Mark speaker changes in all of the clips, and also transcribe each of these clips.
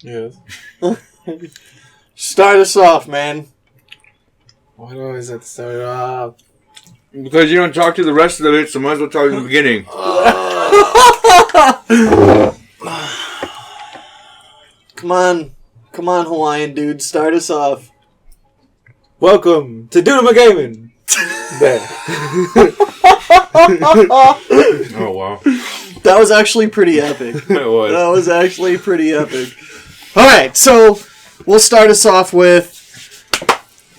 Speaker 1: Yes.
Speaker 2: Start us off, man.
Speaker 1: Why do I always have to start it off?
Speaker 3: Because you don't talk to the rest of it, so might as well talk in the beginning.
Speaker 2: Come on, Hawaiian dude, start us off.
Speaker 1: Welcome to Doodle Gaming. There.
Speaker 3: Oh, wow.
Speaker 2: That was actually pretty epic.
Speaker 3: It was.
Speaker 2: That was actually pretty epic. Alright, so we'll start us off with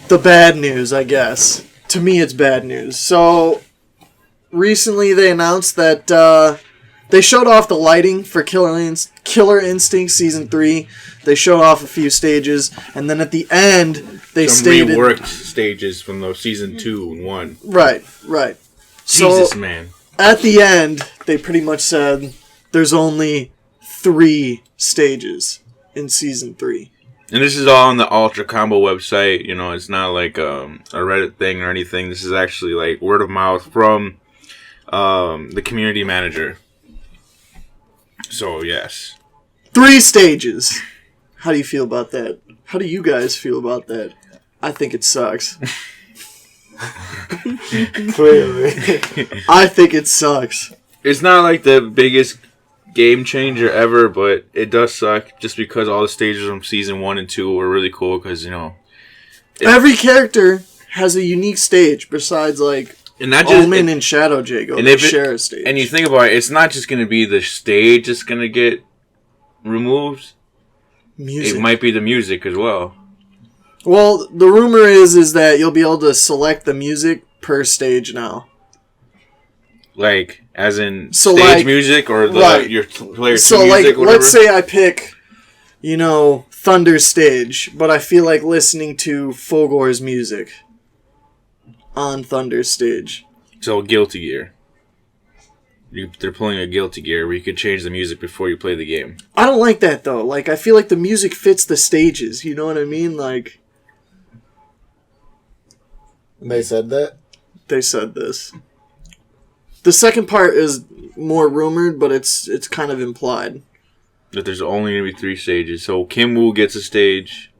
Speaker 2: the bad news, I guess. To me, it's bad news. So, recently they announced that they showed off the lighting for Killer Instinct Season 3. They showed off a few stages, and then at the end, they stated...
Speaker 3: Some reworked stages from the Season 2 and 1.
Speaker 2: Right.
Speaker 3: Jesus,
Speaker 2: So,
Speaker 3: man.
Speaker 2: at the end, they pretty much said there's only 3 stages in Season 3.
Speaker 3: And this is all on the Ultra Combo website. You know, it's not like a Reddit thing or anything. This is actually like word of mouth from the community manager. So, yes.
Speaker 2: 3 stages. How do you feel about that? How do you guys feel about that? I think it sucks.
Speaker 1: Clearly.
Speaker 2: I think it sucks.
Speaker 3: It's not like the biggest game changer ever, but it does suck just because all the stages from Season 1 and 2 were really cool because, you know...
Speaker 2: Every character has a unique stage besides, like,
Speaker 3: and not just,
Speaker 2: Omen and Shadow Jago.
Speaker 3: And
Speaker 2: they share a stage.
Speaker 3: And you think about it, it's not just going to be the stage that's going to get removed.
Speaker 2: Music.
Speaker 3: It might be the music as well.
Speaker 2: Well, the rumor is that you'll be able to select the music per stage now.
Speaker 3: Like, as in
Speaker 2: so
Speaker 3: stage
Speaker 2: like,
Speaker 3: music or the
Speaker 2: right.
Speaker 3: your player's
Speaker 2: so
Speaker 3: music,
Speaker 2: like, let's say I pick, you know, Thunder stage, but I feel like listening to Fogor's music on Thunder stage.
Speaker 3: So Guilty Gear. They're pulling a Guilty Gear where you could change the music before you play the game.
Speaker 2: I don't like that though. Like, I feel like the music fits the stages. You know what I mean? Like,
Speaker 1: They said that?
Speaker 2: they said this. The second part is more rumored, but it's kind of implied.
Speaker 3: That there's only going to be 3 stages. So Kim Woo gets a stage.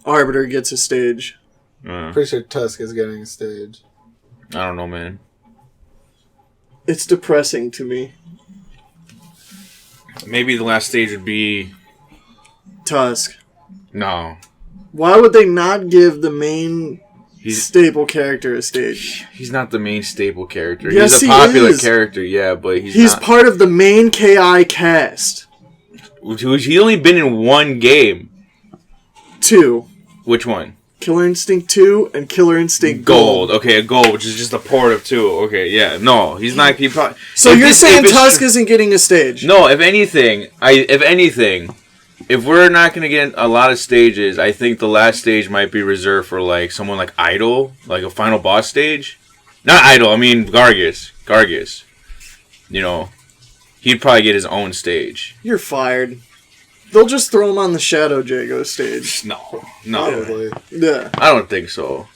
Speaker 2: Arbiter gets a stage.
Speaker 1: Pretty sure Tusk is getting a stage.
Speaker 3: I don't know, man.
Speaker 2: It's depressing to me.
Speaker 3: Maybe the last stage would be...
Speaker 2: Tusk.
Speaker 3: No.
Speaker 2: Why would they not give the main staple character a stage?
Speaker 3: He's not the main staple character.
Speaker 2: Yes,
Speaker 3: he's a popular character, yeah, but he's not.
Speaker 2: Part of the main KI cast.
Speaker 3: He's only been in 1 game.
Speaker 2: 2.
Speaker 3: Which one?
Speaker 2: Killer Instinct 2 and Killer Instinct Gold.
Speaker 3: Okay, a Gold, which is just a port of 2. Okay, yeah. No, he's not.
Speaker 2: So you're saying Tusk isn't getting a stage?
Speaker 3: No, if anything, if we're not going to get a lot of stages, I think the last stage might be reserved for like someone like Idol, like a final boss stage. Not Idol, I mean Gargus. You know, he'd probably get his own stage.
Speaker 2: You're fired. They'll just throw him on the Shadow Jago stage.
Speaker 3: No.
Speaker 2: Yeah.
Speaker 3: I don't think so.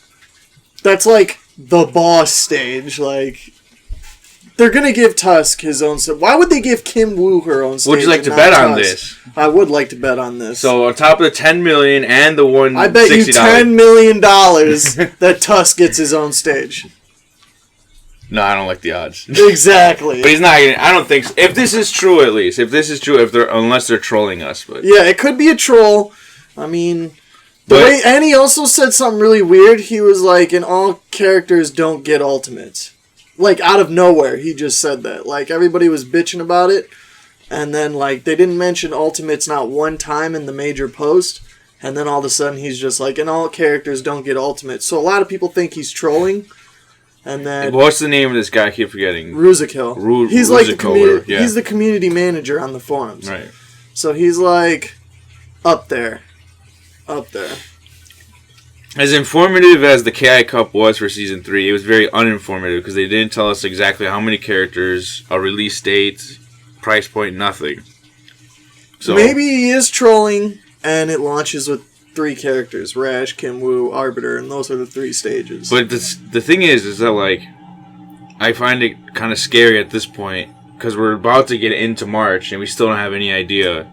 Speaker 2: That's like the boss stage. Like, they're gonna give Tusk his own stage. Why would they give Kim Woo her own stage?
Speaker 3: Would you like to bet on this?
Speaker 2: I would like to bet on this.
Speaker 3: So on top of the $10 million and the $160,
Speaker 2: I bet you $10 million that Tusk gets his own stage.
Speaker 3: No, I don't like the odds.
Speaker 2: Exactly.
Speaker 3: But he's not gonna, I don't think so. If this is true, at least. Unless they're trolling us. But
Speaker 2: yeah, it could be a troll. I mean, and he also said something really weird. He was like, and all characters don't get ultimates. Like, out of nowhere, he just said that. Like, everybody was bitching about it. And then, like, they didn't mention ultimates not one time in the major post. And then all of a sudden, he's just like, and all characters don't get ultimates. So a lot of people think he's trolling. And then
Speaker 3: what's the name of this guy? I keep forgetting.
Speaker 2: Ruzikil. He's like he's the community manager on the forums.
Speaker 3: Right.
Speaker 2: So he's like up there.
Speaker 3: As informative as the KI Cup was for Season 3, it was very uninformative because they didn't tell us exactly how many characters, a release date, price point, nothing. So
Speaker 2: maybe he is trolling and it launches with 3 characters, Rash, Kim Woo, Arbiter, and those are the 3 stages.
Speaker 3: But the thing is that, like, I find it kind of scary at this point, because we're about to get into March, and we still don't have any idea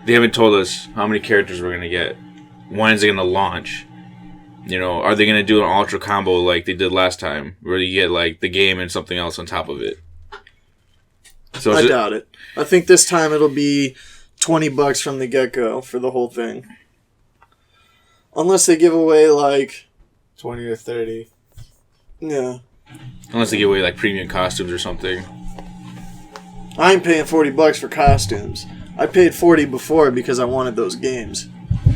Speaker 3: they haven't told us how many characters we're gonna get. When is it gonna launch? You know, are they gonna do an ultra combo like they did last time, where you get like the game and something else on top of it? So
Speaker 2: I doubt it. I think this time it'll be $20 from the get-go for the whole thing. Unless they give away, like...
Speaker 1: 20 or 30.
Speaker 2: Yeah.
Speaker 3: Unless they give away, like, premium costumes or something.
Speaker 2: I ain't paying $40 for costumes. I paid $40 before because I wanted those games.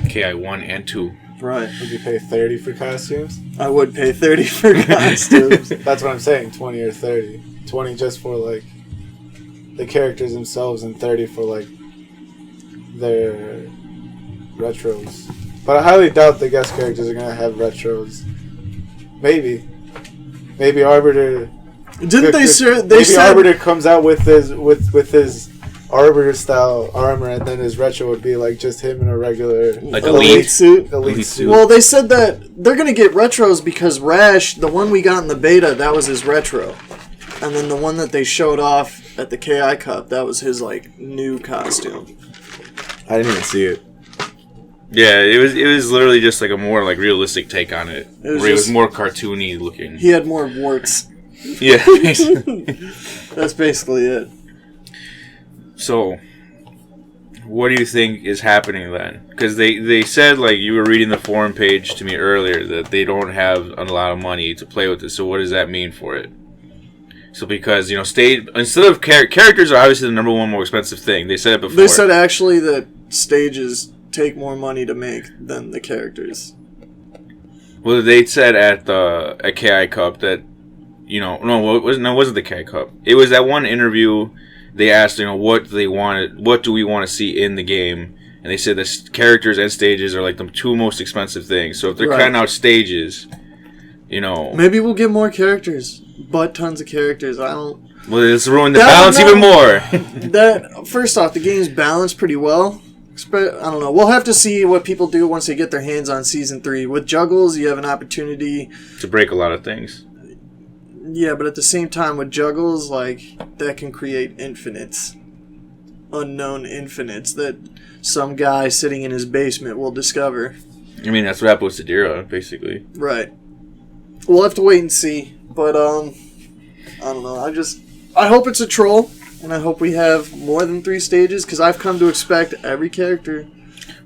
Speaker 3: KI 1 and 2.
Speaker 2: Right.
Speaker 1: Would you pay 30 for costumes?
Speaker 2: I would pay $30 for costumes.
Speaker 1: That's what I'm saying, 20 or 30. 20 just for, like, the characters themselves, and 30 for, like, their retros. But I highly doubt the guest characters are going to have retros. Maybe. Maybe Arbiter...
Speaker 2: Didn't they say...
Speaker 1: Maybe Arbiter comes out with his Arbiter style armor, and then his retro would be like just him in a regular
Speaker 3: like
Speaker 2: elite suit.
Speaker 1: Elite suit.
Speaker 2: Well, they said that they're gonna get retros because Rash, the one we got in the beta, that was his retro, and then the one that they showed off at the KI Cup, that was his like new costume.
Speaker 1: I didn't even see it.
Speaker 3: Yeah, it was literally just like a more like realistic take on it, where he was more cartoony looking.
Speaker 2: He had more warts.
Speaker 3: Yeah,
Speaker 2: That's basically it.
Speaker 3: So, what do you think is happening then? Because they said, like, you were reading the forum page to me earlier, that they don't have a lot of money to play with this. So what does that mean for it? So because, you know, instead of characters are obviously the number one more expensive thing. They said it before.
Speaker 2: They said actually that stages take more money to make than the characters.
Speaker 3: Well, they said at KI Cup that, you know, it wasn't the KI Cup. It was that one interview. They asked, you know, what do we want to see in the game, and they said that characters and stages are like the two most expensive things. So if they're cutting out stages, you know,
Speaker 2: maybe we'll get more characters, but tons of characters. I don't.
Speaker 3: Well, it's ruined the balance even more.
Speaker 2: That first off, the game's balanced pretty well. I don't know. We'll have to see what people do once they get their hands on Season 3. With Juggles, you have an opportunity
Speaker 3: to break a lot of things.
Speaker 2: Yeah, but at the same time, with Juggles, like, that can create infinites. Unknown infinites that some guy sitting in his basement will discover.
Speaker 3: I mean, that's what happened with Sadira, basically.
Speaker 2: Right. We'll have to wait and see. But, I don't know. I hope it's a troll, and I hope we have more than 3 stages, because I've come to expect every character.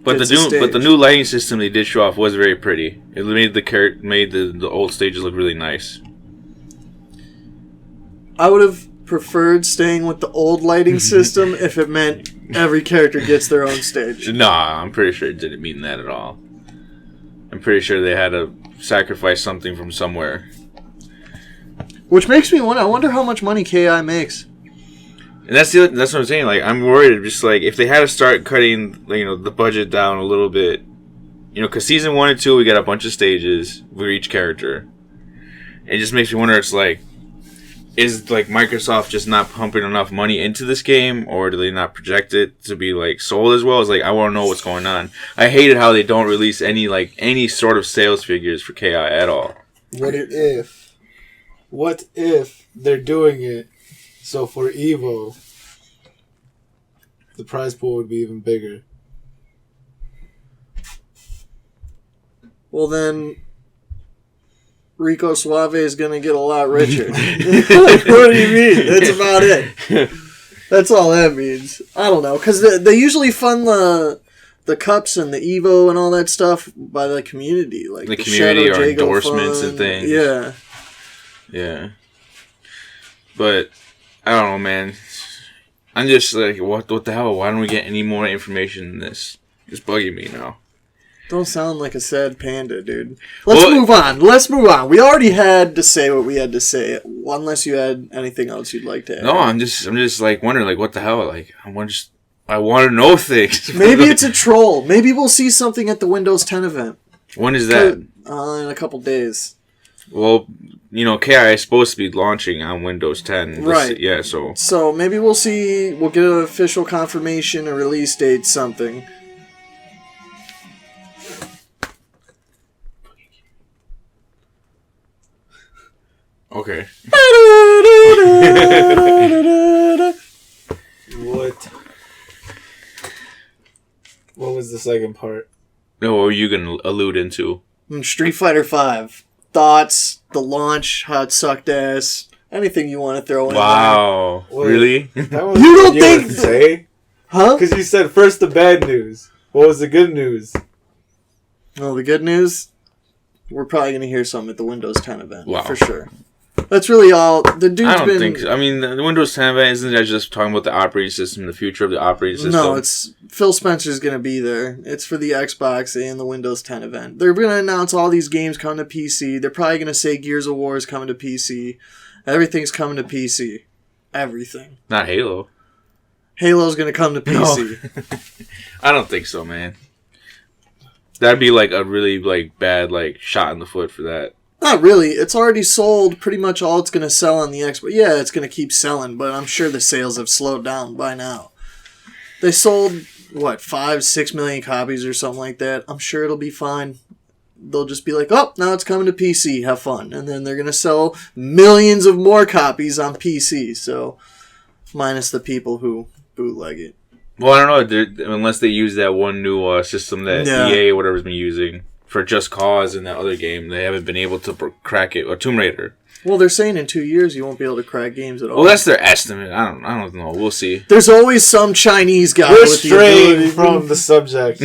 Speaker 3: But the new lighting system they did show off was very pretty. It made the old stages look really nice.
Speaker 2: I would have preferred staying with the old lighting system if it meant every character gets their own stage.
Speaker 3: Nah, I'm pretty sure it didn't mean that at all. I'm pretty sure they had to sacrifice something from somewhere.
Speaker 2: Which makes me wonder. I wonder how much money KI makes.
Speaker 3: And that's what I'm saying. Like, I'm worried. Just like if they had to start cutting, you know, the budget down a little bit, you know, because season 1 and 2 we got a bunch of stages for each character. It just makes me wonder. It's like, is like Microsoft just not pumping enough money into this game, or do they not project it to be like sold as well? It's like, I want to know what's going on. I hated how they don't release any sort of sales figures for KI at all.
Speaker 1: What if they're doing it so for Evo the prize pool would be even bigger?
Speaker 2: Well then, Rico Suave is going to get a lot richer. Like, what do you mean? That's about it. That's all that means. I don't know. Because they usually fund the cups and the Evo and all that stuff by the community. Like
Speaker 3: the community
Speaker 2: Shadow
Speaker 3: or
Speaker 2: Jago
Speaker 3: endorsements
Speaker 2: fund.
Speaker 3: and things.
Speaker 2: Yeah.
Speaker 3: Yeah. But, I don't know, man. I'm just like, what the hell? Why don't we get any more information than this? It's bugging me now.
Speaker 2: Don't sound like a sad panda, dude. Let's move on. We already had to say what we had to say. Unless you had anything else you'd like to add.
Speaker 3: No, I'm just like wondering, like, what the hell? Like, I want to know things.
Speaker 2: Maybe it's a troll. Maybe we'll see something at the Windows 10 event.
Speaker 3: When is that?
Speaker 2: In a couple days.
Speaker 3: Well, you know, KI is supposed to be launching on Windows 10.
Speaker 2: Right.
Speaker 3: Yeah, so.
Speaker 2: So maybe we'll get an official confirmation, a release date, something.
Speaker 3: Okay.
Speaker 1: What? second part.
Speaker 3: No, what were you gonna allude into?
Speaker 2: Street Fighter V. Thoughts, the launch, how it sucked ass, anything you want to throw in
Speaker 3: Wow,
Speaker 1: Wait.
Speaker 3: really?
Speaker 1: That was
Speaker 2: You don't
Speaker 1: what
Speaker 2: think-
Speaker 1: would say?
Speaker 2: there. Huh?
Speaker 1: Because you said first the bad news. What was the good news?
Speaker 2: Well, the good news, we're probably going to hear something at the Windows 10 event.
Speaker 3: Wow.
Speaker 2: For sure. That's really all. The dude's
Speaker 3: I don't
Speaker 2: been...
Speaker 3: think so. I mean, the Windows 10 event, isn't that just talking about the operating system, the future of the operating system?
Speaker 2: No, it's Phil Spencer's going to be there. It's for the Xbox and the Windows 10 event. They're going to announce all these games coming to PC. They're probably going to say Gears of War is coming to PC. Everything's coming to PC. Everything.
Speaker 3: Not Halo.
Speaker 2: Halo's going to come to PC.
Speaker 3: I don't think so, man. That'd be like a really like bad like shot in the foot for that.
Speaker 2: Not really. It's already sold pretty much all it's going to sell on the Xbox. Yeah, it's going to keep selling, but I'm sure the sales have slowed down by now. They sold, 5-6 million copies or something like that. I'm sure it'll be fine. They'll just be like, oh, now it's coming to PC. Have fun. And then they're going to sell millions of more copies on PC. So, minus the people who bootleg it.
Speaker 3: Well, I don't know, unless they use that one new system that EA or whatever's been using for Just Cause and that other game, they haven't been able to crack it. Or Tomb Raider.
Speaker 2: Well, they're saying in 2 years you won't be able to crack games at all.
Speaker 3: Well, that's their estimate. I don't know. We'll see.
Speaker 2: There's always some Chinese guy
Speaker 1: We're
Speaker 2: with the
Speaker 1: straying
Speaker 2: ability.
Speaker 1: from the subject.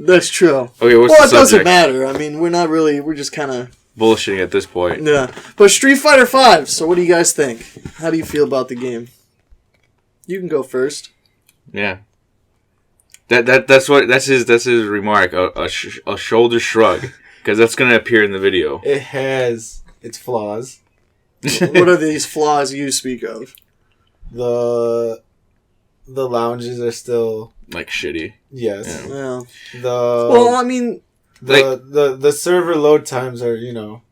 Speaker 2: That's true.
Speaker 3: Okay, what's
Speaker 2: Well,
Speaker 3: the
Speaker 2: it doesn't
Speaker 3: subject?
Speaker 2: matter. I mean, we're just kind of...
Speaker 3: Bullshitting at this point.
Speaker 2: Yeah. But Street Fighter V, so what do you guys think? How do you feel about the game? You can go first.
Speaker 3: Yeah. That's his remark. A shoulder shrug, because that's gonna appear in the video.
Speaker 1: It has its flaws.
Speaker 2: What are these flaws you speak of?
Speaker 1: The lounges are still
Speaker 3: Like shitty.
Speaker 1: yes.
Speaker 2: Yeah.
Speaker 1: The
Speaker 2: I mean,
Speaker 1: the server load times are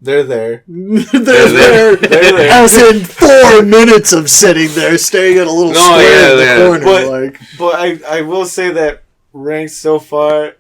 Speaker 1: they're there.
Speaker 2: they're there.
Speaker 1: They're there.
Speaker 2: As in 4 minutes of sitting there, staring at a little square in the corner.
Speaker 1: But- But I will say that ranked so far,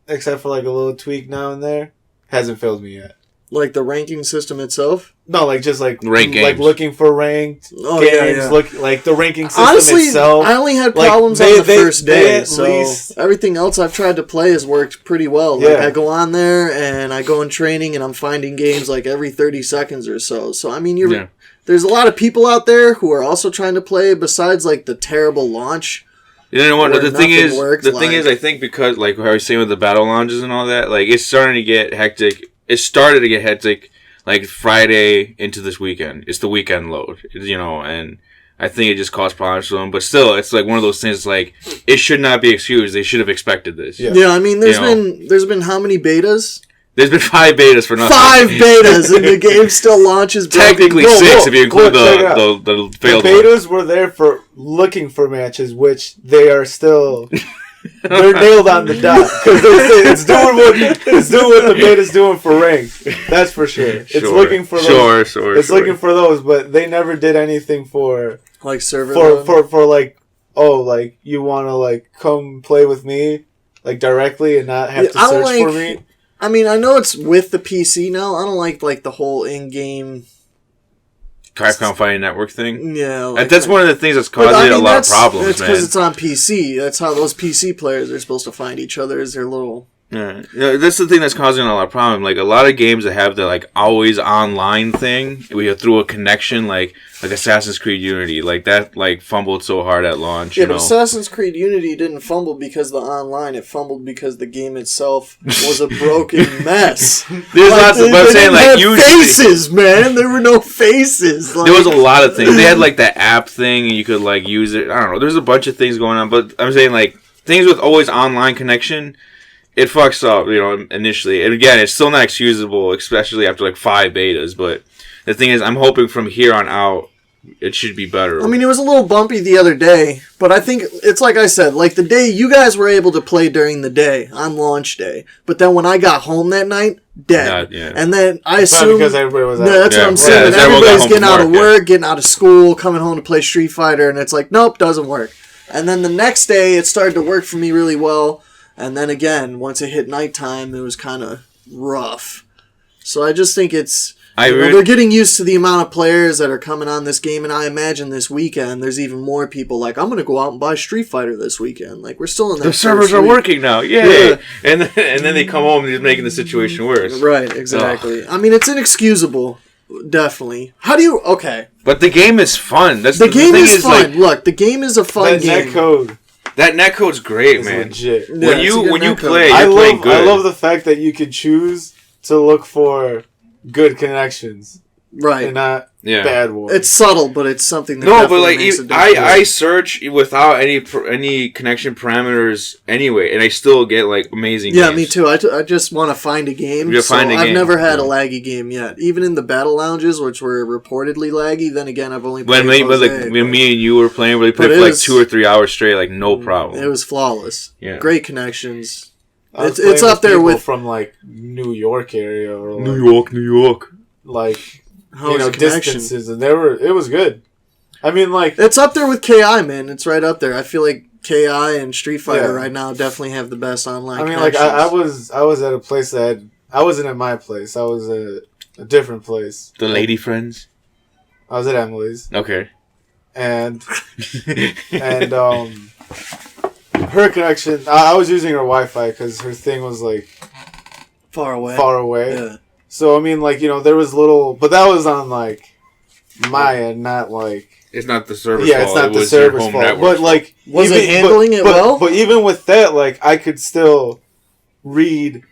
Speaker 1: except for like a little tweak now and there, hasn't failed me yet.
Speaker 2: Like the ranking system itself?
Speaker 1: No, like just like
Speaker 3: Ranked
Speaker 1: like
Speaker 3: games.
Speaker 1: looking for ranked
Speaker 2: Oh,
Speaker 1: games.
Speaker 2: yeah.
Speaker 1: Look like the ranking system
Speaker 2: Honestly,
Speaker 1: itself.
Speaker 2: I only had
Speaker 1: like,
Speaker 2: problems
Speaker 1: they-
Speaker 2: on the
Speaker 1: they-
Speaker 2: first
Speaker 1: they
Speaker 2: day,
Speaker 1: at
Speaker 2: so
Speaker 1: least-
Speaker 2: everything else I've tried to play has worked pretty well. Like,
Speaker 1: Yeah.
Speaker 2: I go on there, and I go in training, and I'm finding games, like, every 30 seconds or so. So, I mean,
Speaker 3: Yeah.
Speaker 2: there's a lot of people out there who are also trying to play, besides, like, the terrible launch.
Speaker 3: You know what?
Speaker 2: Where
Speaker 3: The thing
Speaker 2: nothing
Speaker 3: is,
Speaker 2: works,
Speaker 3: I think because like how I was saying with the battle lounges and all that, like it's starting to get hectic. It started to get hectic like Friday into this weekend. It's the weekend load, and I think it just caused problems for them. But still, it's like one of those things. Like it should not be excused. They should have expected this.
Speaker 1: Yeah.
Speaker 2: Yeah, I mean, there's
Speaker 3: You
Speaker 2: been been how many betas?
Speaker 3: There's been 5 betas for nothing.
Speaker 2: 5 betas, and the game still launches.
Speaker 3: Technically
Speaker 1: Whoa,
Speaker 3: 6 if you include
Speaker 1: check it out.
Speaker 3: the
Speaker 1: The
Speaker 3: failed one.
Speaker 1: betas were there for looking for matches, which they are still. They're nailed on the dot because it's doing what the beta's doing for ranked. That's for sure. It's looking for those.
Speaker 3: Sure.
Speaker 1: It's looking for those, but they never did anything for
Speaker 2: Like server mode?
Speaker 1: for like like you want to like come play with me like directly and not have
Speaker 2: Yeah,
Speaker 1: to
Speaker 2: I don't
Speaker 1: search for
Speaker 2: like-
Speaker 1: me.
Speaker 2: I mean, I know it's with the PC now. I don't like the whole in-game.
Speaker 3: Capcom Fighting Network thing.
Speaker 2: Yeah,
Speaker 3: And that's one of the things that's
Speaker 2: But,
Speaker 3: causing
Speaker 2: I mean,
Speaker 3: a lot of
Speaker 2: that's
Speaker 3: problems,
Speaker 2: because
Speaker 3: man.
Speaker 2: it's on PC. That's how those PC players are supposed to find each other. Is their little.
Speaker 3: Yeah, that's the thing that's causing a lot of problem. Like a lot of games that have the like always online thing, we have through a connection, like Assassin's Creed Unity, like that, like fumbled so hard at launch.
Speaker 2: Yeah,
Speaker 3: You
Speaker 2: but
Speaker 3: know,
Speaker 2: Assassin's Creed Unity didn't fumble because the online. It fumbled because the game itself was a broken mess.
Speaker 3: there's lots of. But I'm saying like
Speaker 2: have
Speaker 3: usually
Speaker 2: faces, man. There were no faces. Like,
Speaker 3: there was a lot of things. They had like that app thing, and you could like use it. I don't know. There's a bunch of things going on, but I'm saying like things with always online connection. It fucks up, initially. And again, it's still not excusable, especially after like 5 betas. But the thing is, I'm hoping from here on out, it should be better.
Speaker 2: I mean, it was a little bumpy the other day, but I think it's like I said, like the day you guys were able to play during the day on launch day, but then when I got home that night, dead.
Speaker 3: Yeah.
Speaker 2: And then I
Speaker 1: Probably
Speaker 2: assume
Speaker 1: because everybody was out.
Speaker 2: no, that's what
Speaker 3: Yeah.
Speaker 2: I'm saying.
Speaker 3: Yeah,
Speaker 2: And
Speaker 3: everyone got
Speaker 2: everybody's
Speaker 3: home
Speaker 2: getting
Speaker 3: from
Speaker 2: out of
Speaker 3: work,
Speaker 2: work, getting out of school, coming home to play Street Fighter, and it's like, nope, doesn't work. And then the next day, it started to work for me really well. And then again, once it hit nighttime, it was kind of rough. So I just think it's They're getting used to the amount of players that are coming on this game, and I imagine this weekend there's even more people like, I'm going to go out and buy Street Fighter this weekend. Like, we're still in that.
Speaker 3: The servers are working now, yay! Yeah. And then they come home and just making the situation worse.
Speaker 2: Right, exactly. I mean, it's inexcusable, definitely. How do you... Okay.
Speaker 3: But the game is fun.
Speaker 2: The game is fun. Like, look, the game is a fun game.
Speaker 3: That netcode's great, man.
Speaker 1: Legit.
Speaker 3: When you play,
Speaker 1: you're
Speaker 3: playing good.
Speaker 1: I love the fact that you could choose to look for good connections,
Speaker 2: right,
Speaker 1: and not bad ones.
Speaker 2: It's subtle, but it's something that makes it
Speaker 3: I search without any connection parameters anyway, and I still get like amazing. games.
Speaker 2: Me too. I just want to find a game. I've never had a laggy game yet, even in the battle lounges, which were reportedly laggy. Then again, I've only played
Speaker 3: when me and you were playing, we played for like 2 or 3 hours straight, like no problem.
Speaker 2: It was flawless.
Speaker 3: Yeah,
Speaker 2: great connections. It's up there with
Speaker 1: from like New York area or like,
Speaker 3: New York.
Speaker 1: Like distances, and it was good. I mean, like
Speaker 2: it's up there with KI, man. It's right up there. I feel like KI and Street Fighter right now definitely have the best online.
Speaker 1: I mean, like I was at a place that I wasn't at my place. I was at a different place.
Speaker 3: The Lady Friends.
Speaker 1: I was at Emily's.
Speaker 3: Okay.
Speaker 1: And her connection, I was using her Wi-Fi because her thing was like
Speaker 2: far away.
Speaker 1: Yeah. So I mean, like there was but that was on like my end, not like
Speaker 3: it's not the service.
Speaker 1: Yeah, it's not the server's fault. But like,
Speaker 2: was it handling it well?
Speaker 1: But even with that, like I could still read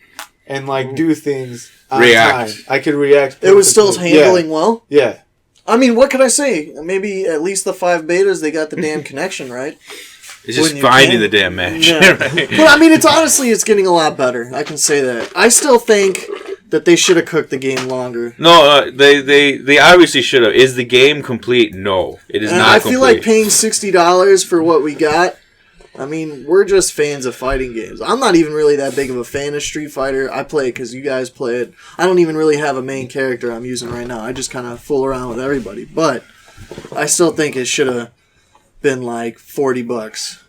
Speaker 1: and like do things on time. I could react.
Speaker 2: It was still handling well.
Speaker 1: Yeah.
Speaker 2: I mean, what could I say? Maybe at least the 5 betas, they got the damn connection right.
Speaker 3: It's just finding the damn match.
Speaker 2: Yeah. Right? But I mean, it's getting a lot better. I can say that. I still think that they should have cooked the game longer.
Speaker 3: No, they obviously should have. Is the game complete? No, it is not complete. I
Speaker 2: feel like paying $60 for what we got. I mean, we're just fans of fighting games. I'm not even really that big of a fan of Street Fighter. I play it because you guys play it. I don't even really have a main character I'm using right now. I just kind of fool around with everybody. But I still think it should have been like $40.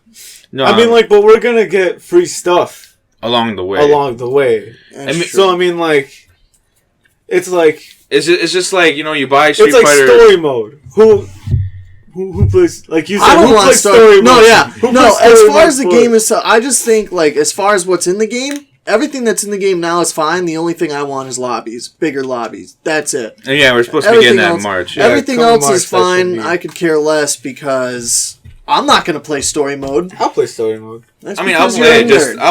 Speaker 3: No,
Speaker 1: I mean, like, but we're gonna get free stuff
Speaker 3: along the way.
Speaker 1: I mean, so I mean, like, it's just like you buy Street Fighter. It's like story mode. Who plays, like you said?
Speaker 2: I don't
Speaker 1: who
Speaker 2: want
Speaker 1: plays story mode?
Speaker 2: No, yeah, no. As far as the game is, I just think like as far as what's in the game. Everything that's in the game now is fine. The only thing I want is lobbies. Bigger lobbies. That's it.
Speaker 3: And yeah, we're supposed to be getting that in March. Yeah,
Speaker 2: everything else is fine. I could care less because I'm not going to play story mode.
Speaker 1: I'll play story mode.
Speaker 3: I'll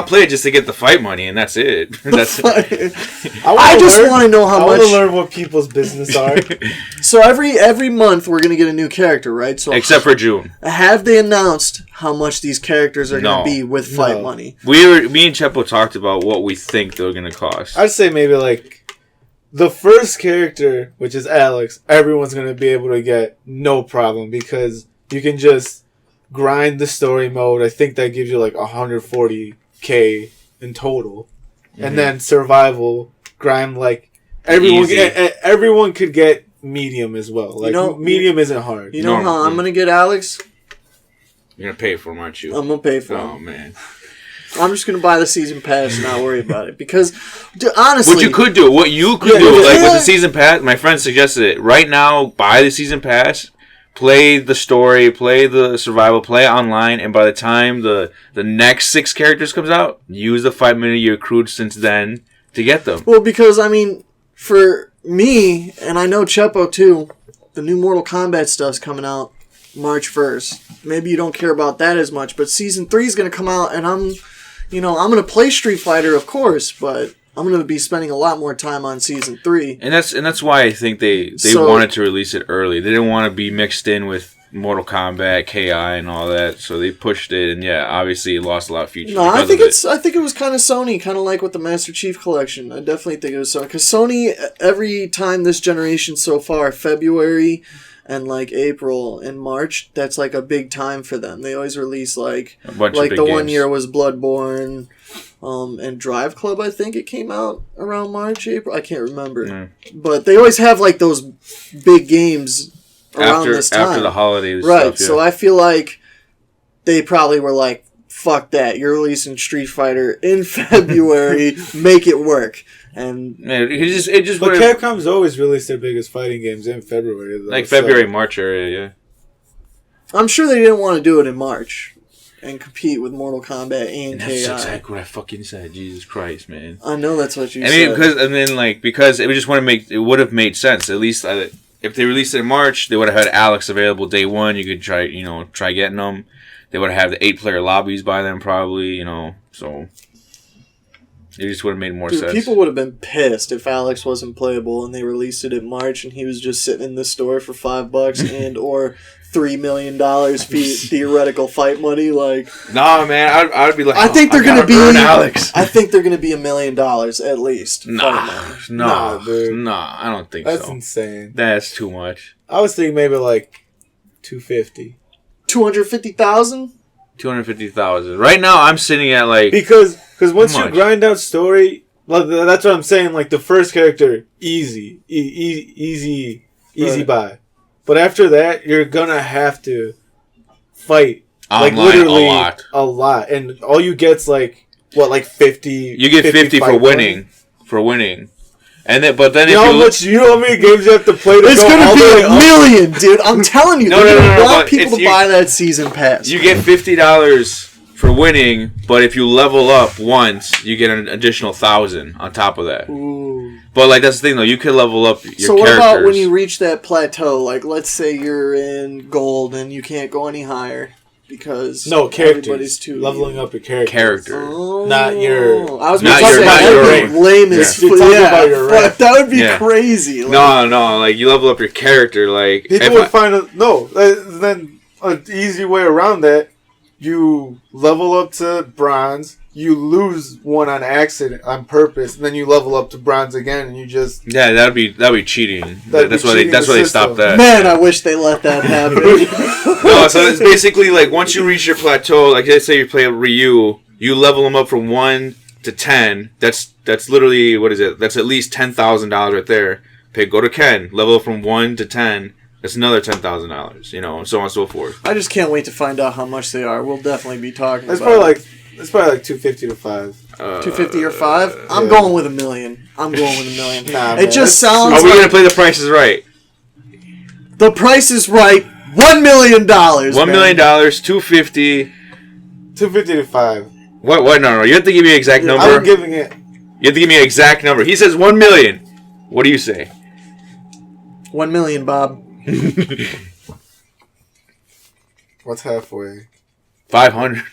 Speaker 3: play it just to get the fight money, and that's it. That's
Speaker 2: I just want to know how much.
Speaker 1: I want to learn what people's business are.
Speaker 2: So every month we're going to get a new character, right? So
Speaker 3: except for June.
Speaker 2: Have they announced how much these characters are going to be with fight money?
Speaker 3: Me and Chepo talked about what we think they're going to cost.
Speaker 1: I'd say maybe like the first character, which is Alex, everyone's going to be able to get no problem because you can just grind the story mode. I think that gives you like 140k in total, and then survival grind like everyone could get medium as well. Like medium isn't hard.
Speaker 2: You know how I'm gonna get Alex?
Speaker 3: You're gonna pay for him, aren't you?
Speaker 2: I'm gonna pay for him.
Speaker 3: Oh man.
Speaker 2: I'm just gonna buy the season pass and not worry about it because, honestly,
Speaker 3: what you could do, like with the season pass, my friend suggested it. Right now, buy the season pass. Play the story, play the survival, play online, and by the time the next 6 characters comes out, use the 5 minute you accrued since then to get them.
Speaker 2: Well, because, I mean, for me, and I know Chepo too, the new Mortal Kombat stuff's coming out March 1st. Maybe you don't care about that as much, but Season 3 is going to come out, and I'm going to play Street Fighter, of course, but I'm going to be spending a lot more time on Season 3.
Speaker 3: And that's why I think they wanted to release it early. They didn't want to be mixed in with Mortal Kombat, KI, and all that, so they pushed it, and yeah, obviously it lost a lot of features.
Speaker 2: No, I think it was kind of Sony, kind of like with the Master Chief Collection. I definitely think it was Sony, because Sony, every time this generation so far, February and like April and March, that's like a big time for them. They always release like
Speaker 3: a bunch of big
Speaker 2: the
Speaker 3: games.
Speaker 2: 1 year was Bloodborne. And Drive Club, I think it came out around March, April. I can't remember. Mm. But they always have like those big games around this time.
Speaker 3: After the holidays.
Speaker 2: Right,
Speaker 3: stuff, yeah.
Speaker 2: So I feel like they probably were like, fuck that. You're releasing Street Fighter in February. Make it work. And
Speaker 3: Man, it just
Speaker 1: But
Speaker 3: would
Speaker 1: Capcom's always released their biggest fighting games in February. Though,
Speaker 3: like February, March area, yeah.
Speaker 2: I'm sure they didn't want to do it in March and compete with Mortal Kombat and
Speaker 3: That's
Speaker 2: KI.
Speaker 3: exactly what I fucking said. Jesus Christ, man.
Speaker 2: I know that's what you
Speaker 3: I
Speaker 2: said.
Speaker 3: mean, because it just would have made sense. At least if they released it in March, they would have had Alex available day one. You could try getting them. They would have had the 8-player lobbies by then, probably. So it just would have made more sense.
Speaker 2: People would have been pissed if Alex wasn't playable and they released it in March and he was just sitting in the store for $5 and or $3 million theoretical fight money. Like,
Speaker 3: nah, man, I'd be like,
Speaker 2: I think they're gonna be
Speaker 3: Alex.
Speaker 2: I think they're gonna be $1 million at least.
Speaker 3: Nah,
Speaker 1: dude.
Speaker 3: Nah, I don't think
Speaker 1: That's
Speaker 3: so.
Speaker 1: insane.
Speaker 3: That's too much.
Speaker 1: I was thinking maybe like 250.
Speaker 2: 250,000.
Speaker 3: 250,000. Right now, I'm sitting at like
Speaker 1: Because once you
Speaker 3: much?
Speaker 1: grind out story, like, that's what I'm saying. Like the first character, easy
Speaker 2: Right.
Speaker 1: buy. But after that, you're gonna have to fight like
Speaker 3: online
Speaker 1: literally
Speaker 3: a lot.
Speaker 1: and all you get's like 50.
Speaker 3: You get 50 for
Speaker 1: fight
Speaker 3: winning, and then
Speaker 1: money.
Speaker 3: if
Speaker 1: You know how
Speaker 3: you
Speaker 1: much? You know how many games you have to play to
Speaker 2: It's
Speaker 1: go
Speaker 2: gonna
Speaker 1: all the way
Speaker 2: be
Speaker 1: up?
Speaker 2: $1 million, dude. I'm telling you,
Speaker 3: No,
Speaker 2: they're gonna
Speaker 3: no,
Speaker 2: want
Speaker 3: but
Speaker 2: people to buy that season pass.
Speaker 3: you get $50 for winning, but if you level up once, you get an additional 1,000 on top of that.
Speaker 2: Ooh.
Speaker 3: But like that's the thing though, you can level up your
Speaker 2: So what
Speaker 3: characters.
Speaker 2: about when you reach that plateau? Like, let's say you're in gold and you can't go any higher because
Speaker 1: No,
Speaker 2: everybody's
Speaker 1: characters.
Speaker 2: too
Speaker 1: Leveling up your character.
Speaker 3: character?
Speaker 2: Oh.
Speaker 1: Not your-
Speaker 2: I was
Speaker 3: not
Speaker 2: about to
Speaker 3: your-
Speaker 2: say
Speaker 3: not your
Speaker 2: that'd be
Speaker 3: rank.
Speaker 2: lame as
Speaker 1: Yeah. You're talking about your
Speaker 2: fuck,
Speaker 1: rank.
Speaker 2: that would be
Speaker 3: Yeah.
Speaker 2: crazy. Like,
Speaker 3: No, like you level up your character. Like
Speaker 1: People
Speaker 3: if
Speaker 1: would
Speaker 3: I-
Speaker 1: find then an easy way around that. You level up to bronze. You lose one on accident, on purpose, and then you level up to bronze again, and you just
Speaker 3: yeah, that'd be cheating.
Speaker 1: That'd be
Speaker 3: That's why
Speaker 1: cheating
Speaker 3: that's
Speaker 1: the
Speaker 3: why they
Speaker 1: system.
Speaker 3: stopped that.
Speaker 2: Man, I wish they let that happen.
Speaker 3: No, so it's basically like once you reach your plateau, like let's say you play Ryu, you level them up from 1 to 10. That's literally what is it? That's at least $10,000 right there. Go to Ken, level up from 1 to 10. That's another $10,000. And so on and so forth.
Speaker 2: I just can't wait to find out how much they are. We'll definitely be talking
Speaker 1: it's
Speaker 2: about
Speaker 1: probably like 250 to 5.
Speaker 2: 250 or 5. I'm
Speaker 1: yeah.
Speaker 2: going with $1 million. I'm going with $1 million.
Speaker 1: Nah,
Speaker 2: it
Speaker 1: man,
Speaker 2: just
Speaker 1: that's-
Speaker 2: sounds
Speaker 3: Are we
Speaker 2: like
Speaker 3: gonna play The Price is Right?
Speaker 2: The Price is Right. $1 million.
Speaker 3: $1 million, 250.
Speaker 1: 250 to 5.
Speaker 3: What? No. You have to give me an exact number.
Speaker 1: I'm giving it.
Speaker 3: You have to give me an exact number. He says 1 million. What do you say?
Speaker 2: 1 million, Bob.
Speaker 1: What's halfway?
Speaker 3: 500.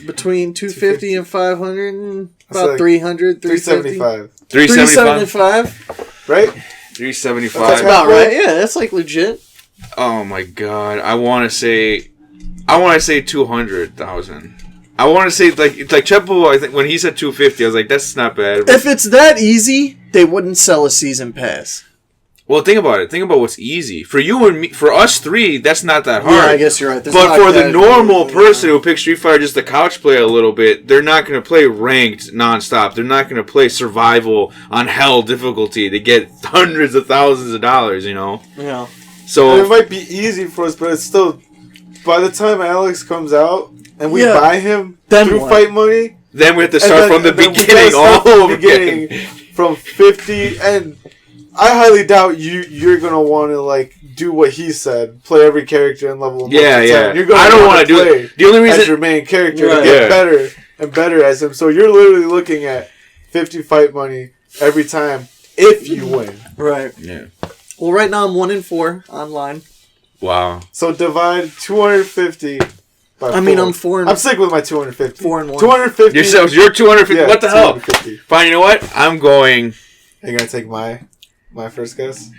Speaker 2: Between 250 and 500, about
Speaker 1: like
Speaker 2: 300, 350.
Speaker 1: 375.
Speaker 3: 375.
Speaker 2: 375.
Speaker 1: Right?
Speaker 3: 375.
Speaker 2: That's about right. Yeah, that's like legit.
Speaker 3: Oh my god! I want to say 200,000. I want to say like Chepo. I think when he said 250, I was like, that's not bad.
Speaker 2: If it's that easy, they wouldn't sell a season pass.
Speaker 3: Well, think about it. Think about what's easy for you and me. For us three, that's not that hard.
Speaker 2: Yeah, I guess you're right. There's
Speaker 3: But
Speaker 2: not
Speaker 3: for the
Speaker 2: that-
Speaker 3: normal person who picks Street Fighter just the couch play a little bit, they're not going to play ranked nonstop. They're not going to play survival on hell difficulty to get hundreds of thousands of dollars.
Speaker 2: Yeah.
Speaker 1: And it
Speaker 3: So
Speaker 1: might be easy for us, but it's still. By the time Alex comes out and we
Speaker 2: Yeah.
Speaker 1: buy him
Speaker 2: Then
Speaker 1: through
Speaker 2: what?
Speaker 1: fight money,
Speaker 3: then we have to
Speaker 1: and
Speaker 3: start from the
Speaker 1: and then we
Speaker 3: beginning
Speaker 1: gotta
Speaker 3: all
Speaker 1: start from
Speaker 3: over
Speaker 1: the beginning,
Speaker 3: again.
Speaker 1: from 50, and I highly doubt you're gonna want to like do what he said, play every character and level them
Speaker 3: Yeah,
Speaker 1: up to 10.
Speaker 3: yeah.
Speaker 1: You're gonna
Speaker 3: I don't
Speaker 1: want
Speaker 3: want
Speaker 1: to
Speaker 3: to do
Speaker 1: play
Speaker 3: it. The only
Speaker 1: as
Speaker 3: reason
Speaker 1: your main character
Speaker 2: Right.
Speaker 1: to get
Speaker 3: Yeah.
Speaker 1: better and better as him. So you're literally looking at 50 fight money every time if you win.
Speaker 2: Right.
Speaker 3: Yeah.
Speaker 2: Well, right now I'm 1-4 online.
Speaker 3: Wow.
Speaker 1: So divide 250 by
Speaker 2: I mean,
Speaker 1: 4.
Speaker 2: I'm 4 and
Speaker 1: I'm sick with my 250.
Speaker 2: 4-1.
Speaker 1: 250.
Speaker 3: Yourselves, you're 250.
Speaker 1: Yeah,
Speaker 3: What the hell?
Speaker 1: 250.
Speaker 3: Fine. You know what? I'm going.
Speaker 1: Are you gonna take my first guess?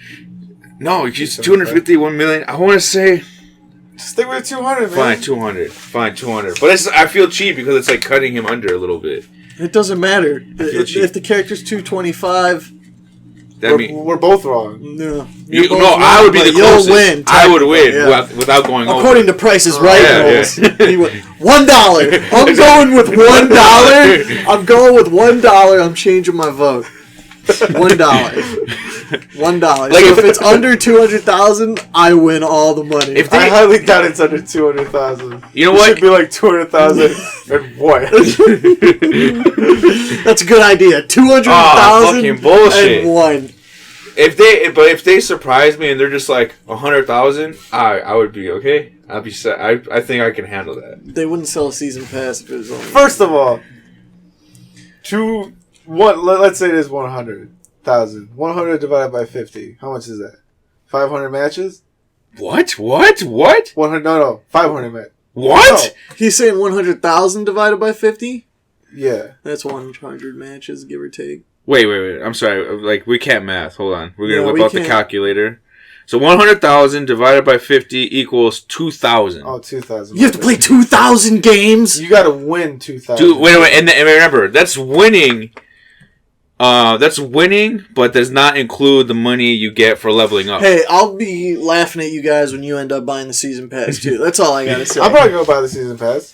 Speaker 3: No, it's 250, 1 million. I want to say.
Speaker 1: Stick with 200, man.
Speaker 3: Fine, 200. Fine, 200. But I feel cheap because it's like cutting him under a little bit.
Speaker 2: It doesn't matter.
Speaker 3: feel cheap.
Speaker 2: If the character's 225,
Speaker 3: That
Speaker 1: We're,
Speaker 3: mean
Speaker 1: we're both wrong.
Speaker 2: no.
Speaker 3: you,
Speaker 2: Both
Speaker 3: no,
Speaker 2: wrong,
Speaker 3: I would be
Speaker 2: but
Speaker 3: the closest.
Speaker 2: You'll win.
Speaker 3: I would win
Speaker 2: Yeah.
Speaker 3: without going over.
Speaker 2: According to Price's Right
Speaker 3: Yeah,
Speaker 2: rules,
Speaker 3: yeah.
Speaker 2: he went $1. I'm going with $1. I'm going with $1. I'm changing my vote. $1. Like, so if it's under 200,000, I win all the money.
Speaker 1: If I highly doubt it's under 200,000.
Speaker 3: You know what?
Speaker 1: It should be like 200,000 and what?
Speaker 2: That's a good idea. 200,000
Speaker 3: fucking bullshit.
Speaker 2: and one.
Speaker 3: If they surprise me and they're just like 100,000, I would be okay. I'd be set. I think I can handle that.
Speaker 2: They wouldn't sell a season pass if it was only.
Speaker 1: First of all, let's say it is 100,000. 100 divided by 50. How much is that? 500 matches?
Speaker 3: What?
Speaker 1: 100? No. 500 matches.
Speaker 3: What?
Speaker 2: No. He's saying 100,000 divided by 50?
Speaker 1: Yeah.
Speaker 2: That's 100 matches, give or take.
Speaker 3: Wait. I'm sorry. Like, we can't math. Hold on. We're going to whip out the calculator. So 100,000 divided by 50 equals 2,000.
Speaker 1: Oh, 2,000.
Speaker 2: You have to play 2,000 games?
Speaker 1: You got to win 2,000.
Speaker 3: Dude, wait. And remember, that's winning. That's winning, but does not include the money you get for leveling up.
Speaker 2: Hey, I'll be laughing at you guys when you end up buying the season pass, too. That's all I got to say.
Speaker 1: I'll probably go buy the season pass.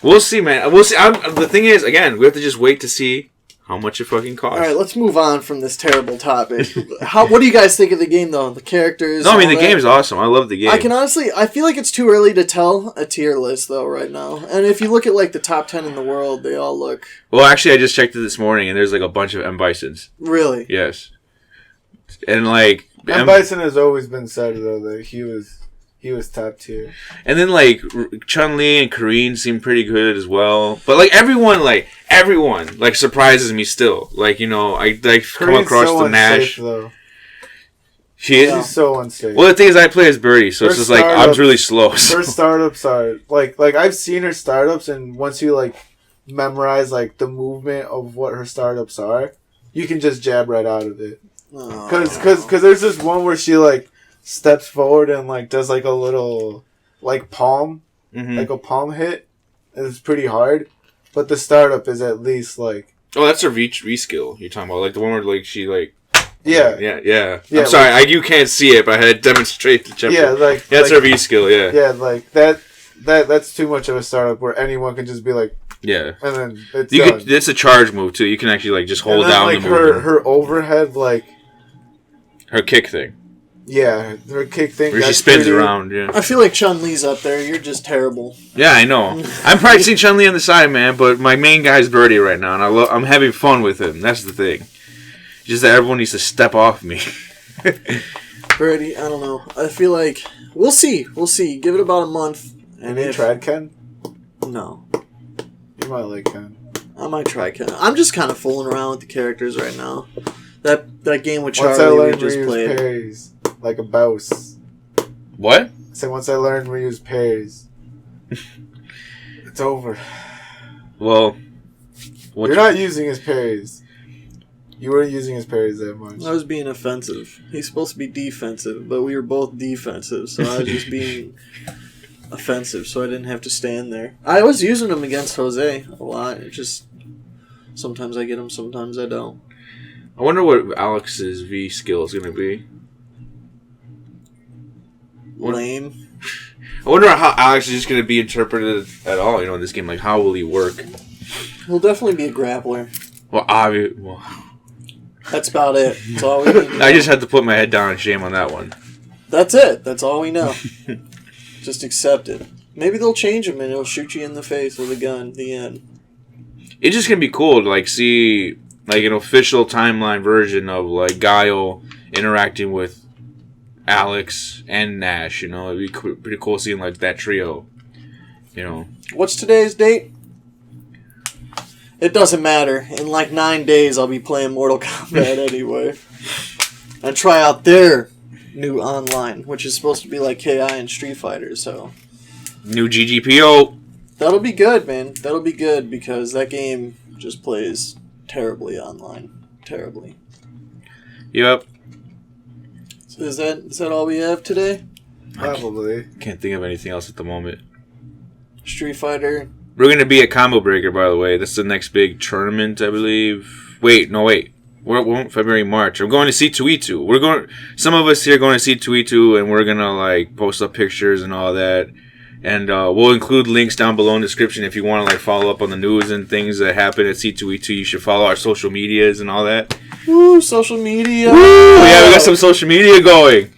Speaker 3: We'll see, man. We'll see. The thing is, again, we have to just wait to see how much it fucking costs.
Speaker 2: All right, let's move on from this terrible topic. What do you guys think of the game, though? The characters?
Speaker 3: No, I mean, the game's awesome. I love the game.
Speaker 2: I feel like it's too early to tell a tier list, though, right now. And if you look at, like, the top 10 in the world, they all look...
Speaker 3: Well, actually, I just checked it this morning, and there's, like, a bunch of M. Bisons.
Speaker 2: Really?
Speaker 3: Yes. And, like...
Speaker 1: M. Bison has always been said, though, that he was top tier.
Speaker 3: And then, like, Chun-Li and Kareen seem pretty good as well. But, like, everyone, surprises me still. Like, you know, I come across
Speaker 1: so
Speaker 3: the Nash.
Speaker 1: Though.
Speaker 3: She's
Speaker 1: so unsafe.
Speaker 3: Well, the thing is, I play as Birdie, so it's just, like, I'm really slow.
Speaker 1: Her startups are, like, I've seen her startups, and once you, like, memorize, like, the movement of what her startups are, you can just jab right out of it. Because there's this one where she, like, steps forward and like does like a little like palm, like a palm hit, and it's pretty hard. But the startup is at least like
Speaker 3: that's her V skill you're talking about, like the one where like she like
Speaker 1: yeah.
Speaker 3: I'm sorry, you can't see it, but I had to demonstrate the jump.
Speaker 1: Yeah, like
Speaker 3: that's her V skill. Yeah,
Speaker 1: like that's too much of a startup where anyone can just be like and then it's done.
Speaker 3: It's a charge move too. You can actually like just hold down
Speaker 1: like
Speaker 3: the movement.
Speaker 1: her overhead, like
Speaker 3: her kick thing.
Speaker 1: Yeah, her kick thing.
Speaker 3: Where she spins around, yeah.
Speaker 2: I feel like Chun-Li's up there. You're just terrible.
Speaker 3: Yeah, I know. I'm practicing Chun-Li on the side, man, but my main guy's Birdie right now, and I'm having fun with him. That's the thing. Just that everyone needs to step off me.
Speaker 2: Birdie, I don't know. I feel like... We'll see. Give it about a month.
Speaker 1: And you tried Ken?
Speaker 2: No.
Speaker 1: You might like Ken.
Speaker 2: I might try Ken. I'm just kind of fooling around with the characters right now. That game with Charlie we just played.
Speaker 1: Parries. Like a bouse.
Speaker 3: What?
Speaker 1: So once I learned we use parries, it's over.
Speaker 3: Well,
Speaker 1: you're not using his parries. You weren't using his parries that much.
Speaker 2: I was being offensive. He's supposed to be defensive, but we were both defensive, so I was just being offensive, so I didn't have to stand there. I was using him against Jose a lot. It just sometimes I get him, sometimes I don't.
Speaker 3: I wonder what Alex's V skill is going to be.
Speaker 2: Lame.
Speaker 3: I wonder how Alex is just going to be interpreted at all, in this game. Like, how will he work?
Speaker 2: He'll definitely be a grappler.
Speaker 3: Well, obviously.
Speaker 2: That's about it. That's all we need.
Speaker 3: I just had to put my head down and shame on that one.
Speaker 2: That's it. That's all we know. Just accept it. Maybe they'll change him and he'll shoot you in the face with a gun at the end. It's
Speaker 3: just going to be cool to, like, see, like, an official timeline version of, like, Guile interacting with Alex and Nash, It'd be pretty cool seeing, like, that trio,
Speaker 2: What's today's date? It doesn't matter. In, like, 9 days, I'll be playing Mortal Kombat anyway. And try out their new online, which is supposed to be like KI and Street Fighter, so...
Speaker 3: New GGPO!
Speaker 2: That'll be good, man. That'll be good, because that game just plays terribly online. Terribly.
Speaker 3: Yep.
Speaker 2: Is that all we have today?
Speaker 1: Probably.
Speaker 3: Can't think of anything else at the moment.
Speaker 2: Street Fighter.
Speaker 3: We're going to be at Combo Breaker, by the way. That's the next big tournament, I believe. Wait. We're February, March. I'm going to C2E2. Some of us here are going to C2E2, and we're going to, like, post up pictures and all that. And we'll include links down below in the description if you want to, like, follow up on the news and things that happen at C2E2. You should follow our social medias and all that.
Speaker 2: Woo, social media.
Speaker 3: Woo! Yeah, we got some social media going.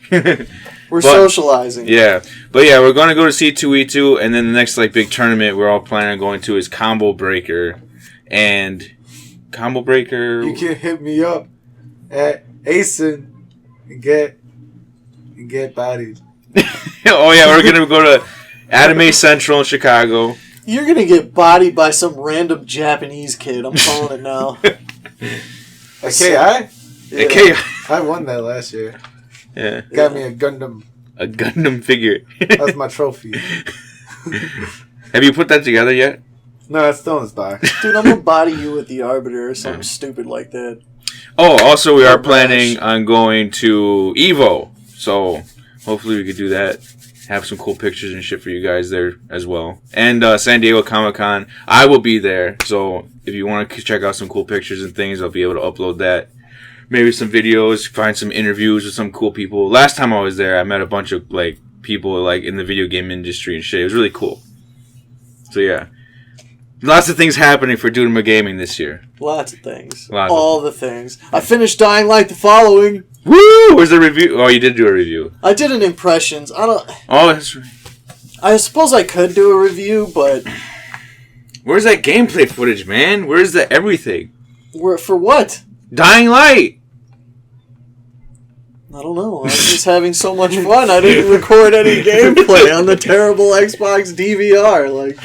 Speaker 2: We're socializing.
Speaker 3: Yeah. But yeah, we're going to go to C2E2, and then the next like big tournament we're all planning on going to is Combo Breaker. And Combo Breaker...
Speaker 1: You can hit me up at Asen and get bodied.
Speaker 3: Oh yeah, we're going to go to Anime Central in Chicago.
Speaker 2: You're going to get bodied by some random Japanese kid. I'm calling it now.
Speaker 1: A KI?
Speaker 2: Yeah.
Speaker 3: Okay.
Speaker 1: I won that last year.
Speaker 3: Yeah.
Speaker 1: Got me a Gundam.
Speaker 3: A Gundam figure.
Speaker 1: That's my trophy.
Speaker 3: Have you put that together yet?
Speaker 1: No, it's still in his box.
Speaker 2: Dude, I'm going to body you with the Arbiter or something stupid like that.
Speaker 3: Oh, also we are planning on going to Evo. So hopefully we could do that. Have some cool pictures and shit for you guys there as well. And San Diego Comic-Con, I will be there. So if you want to check out some cool pictures and things, I'll be able to upload that. Maybe some videos, find some interviews with some cool people. Last time I was there, I met a bunch of like people like in the video game industry and shit. It was really cool. So yeah. Lots of things happening for Dudema Gaming this year.
Speaker 2: Lots of things.
Speaker 3: All
Speaker 2: the things. I finished Dying Light the following.
Speaker 3: Woo! Where's the review? Oh, you did do a review.
Speaker 2: I did an impressions.
Speaker 3: Oh, that's right.
Speaker 2: I suppose I could do a review, but
Speaker 3: Where's that gameplay footage, man? Where's the everything?
Speaker 2: for what?
Speaker 3: Dying Light!
Speaker 2: I don't know. I was just having so much fun. I didn't record any gameplay on the terrible Xbox DVR. Like,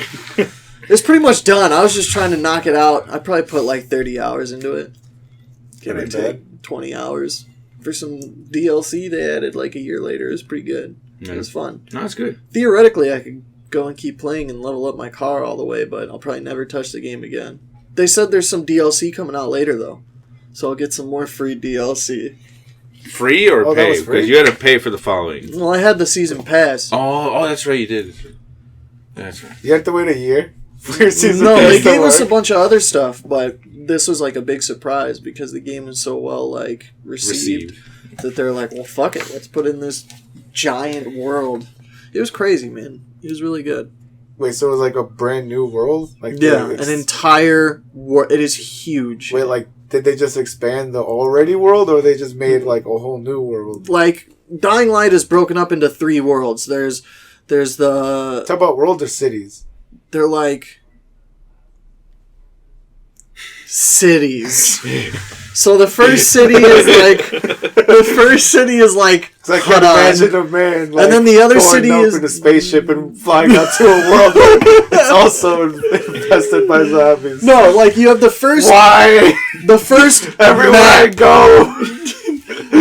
Speaker 2: it's pretty much done. I was just trying to knock it out. I probably put like 30 hours into it. Give or take 20 hours. For some DLC they added like a year later. It was pretty good.
Speaker 3: Yeah.
Speaker 2: It was fun.
Speaker 3: No, it's good.
Speaker 2: Theoretically, I could go and keep playing and level up my car all the way, but I'll probably never touch the game again. They said there's some DLC coming out later, though. So I'll get some more free DLC.
Speaker 3: Free or
Speaker 1: Oh, that
Speaker 3: pay?
Speaker 1: was free?
Speaker 3: Because you had to pay for the following.
Speaker 2: Well, I had the season pass.
Speaker 3: Oh, that's right, you did. That's right.
Speaker 1: You have to wait a year for your season
Speaker 2: No,
Speaker 1: pass
Speaker 2: they
Speaker 1: to
Speaker 2: gave us a
Speaker 1: work?
Speaker 2: bunch of other stuff, but this was like a big surprise because the game is so well like received that they're like, well, fuck it, let's put in this giant world. It was crazy, man. It was really good.
Speaker 1: Wait, so it was like a brand new world? Like
Speaker 2: Yeah, an entire world. It is huge.
Speaker 1: Wait, like, did they just expand the already world, or they just made like a whole new world?
Speaker 2: Like, Dying Light is broken up into 3 worlds. There's the...
Speaker 1: Talk about world or cities?
Speaker 2: They're like... cities. So the first city is like... The first city is like...
Speaker 1: It's like
Speaker 2: hold
Speaker 1: an
Speaker 2: on.
Speaker 1: imagine a man, like,
Speaker 2: And then the other
Speaker 1: going
Speaker 2: city
Speaker 1: up
Speaker 2: is...
Speaker 1: in a spaceship and flying out to a world that's also infested by zombies.
Speaker 2: No, like you have the first...
Speaker 1: Why?
Speaker 2: The first
Speaker 1: Everywhere
Speaker 2: map,
Speaker 1: I go.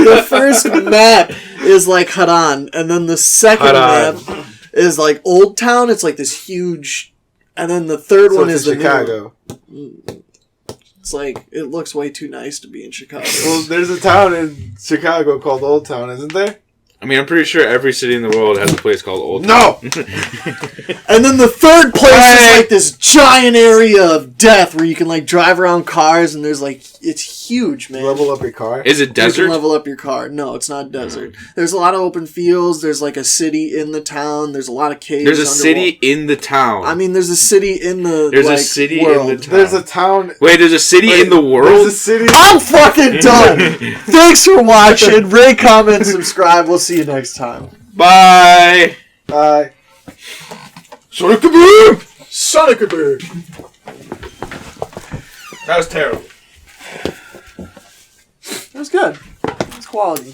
Speaker 2: the first map is like Haran, and then the second
Speaker 3: Haran.
Speaker 2: map is like Old Town. It's like this huge... And then the third
Speaker 1: So
Speaker 2: one
Speaker 1: it's
Speaker 2: is the
Speaker 1: in
Speaker 2: new
Speaker 1: Chicago.
Speaker 2: one. It's like, it looks way too nice to be in Chicago.
Speaker 1: Well, there's a town in Chicago called Old Town, isn't there?
Speaker 3: I mean, I'm pretty sure every city in the world has a place called Old
Speaker 1: No!
Speaker 2: And then the third place is like this giant area of death where you can like drive around cars and there's like, it's huge, man.
Speaker 1: Level up your car.
Speaker 3: Is it
Speaker 2: You
Speaker 3: desert?
Speaker 2: can level up your car. No, it's not desert. There's a lot of open fields. There's like a city in the town. There's a lot of caves.
Speaker 3: There's a city in the town.
Speaker 2: I mean, there's a city in the
Speaker 3: There's a
Speaker 2: like,
Speaker 3: city in
Speaker 2: world.
Speaker 3: the town.
Speaker 1: There's a town.
Speaker 3: Wait, there's a city
Speaker 1: Wait,
Speaker 3: in the
Speaker 1: There's
Speaker 3: world?
Speaker 1: a city.
Speaker 2: I'm fucking done. Thanks for watching. Rate, comment, subscribe. We'll see you next time.
Speaker 3: Bye!
Speaker 1: Sonic Boom!
Speaker 2: Sonic Bird.
Speaker 3: That was terrible.
Speaker 2: That was good. It's quality.